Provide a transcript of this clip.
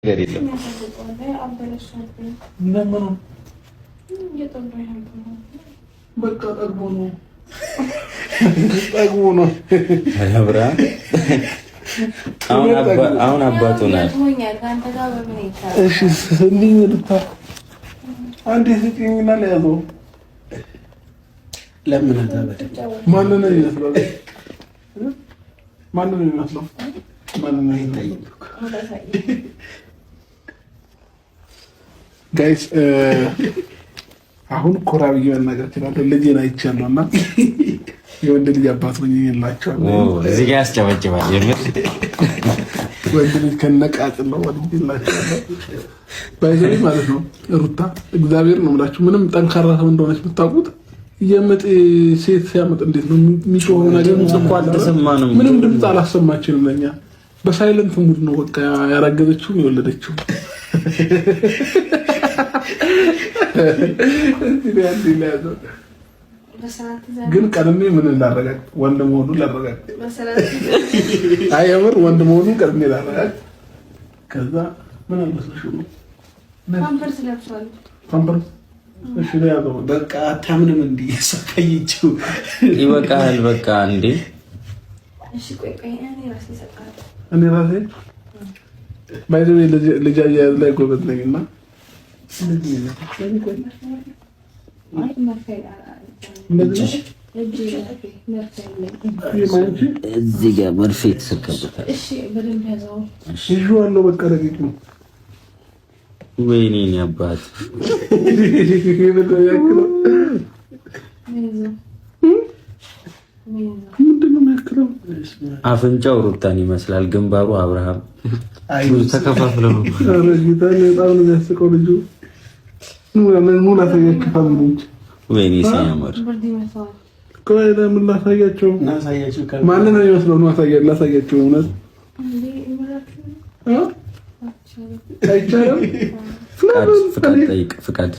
ነገር የለም። አሁን አባቱ ነው። እሺ ስንኝ ልታ አንዴ ስጪኝና ለያዘው ለምን ታበደ ማን ነው ይመስላል? ማን ነው ይመስላል? ማን ነው ይመስላል? ጋይስ አሁን ኮራ ብዬ መናገር እችላለሁ። ልጄን አይቻለሁና የወንድ ልጅ አባት ሆኜ የላቸዋለሁ። እዚህ ጋር ያስጨበጭባል። የምር ወንድ ልጅ ከነቃጭ ነው ወንድ ይላቸዋለሁ። ባይዘይ ማለት ነው። ሩታ እግዚአብሔር ነው የምላችሁ ምንም ጠንካራ ሰው እንደሆነች የምታውቁት የምጥ ሴት ሲያመጥ እንዴት ነው የሚጮኸው ነገር እንኳን አልተሰማንም። ምንም ድምፅ አላሰማችንም። ለኛ በሳይለንት ሙድ ነው በቃ ያረገዘችው የወለደችው። ግን ቀድሜ ምን ላረጋግጥ ወንድ መሆኑን ላረጋግጥ አይ የምር ወንድ መሆኑን ቀድሜ ላረጋግጥ። ከዛ ምን አልመስልሽ ነው ፓምፐርስ ለብሷል። ፓምፐርስ እሺ ነው ያለው። በቃ አታምንም እንዴ? ሰፈይቹ ይበቃል በቃ እንዴ። እሺ ቆይ እኔ ራሴ ሰጣት። እኔ ራሴ ባይዘው ልጅ አያያዝ ላይ ጎበዝ ነኝና እዚህ ጋር መርፌ ተሰቀበታል። እሺ በደንብ ያዘው። እሺ ይዋለው በቃ ረቂቅ ነው። ወይኔ አባት ምንድን ነው የሚያክለው? አፍንጫው ሩታን ይመስላል፣ ግንባሩ አብርሃም ተከፋፍለው ነው። ኧረ ጌታዬ በጣም ነው የሚያስቀው ልጁ። ምን ላሳያችሁ? ወይኔ ሲያምር ቆይ ለምን ላሳያቸው? ማንን ነው የሚመስለው? ላሳያቸው እውነት አይቻልም። ፍቃድ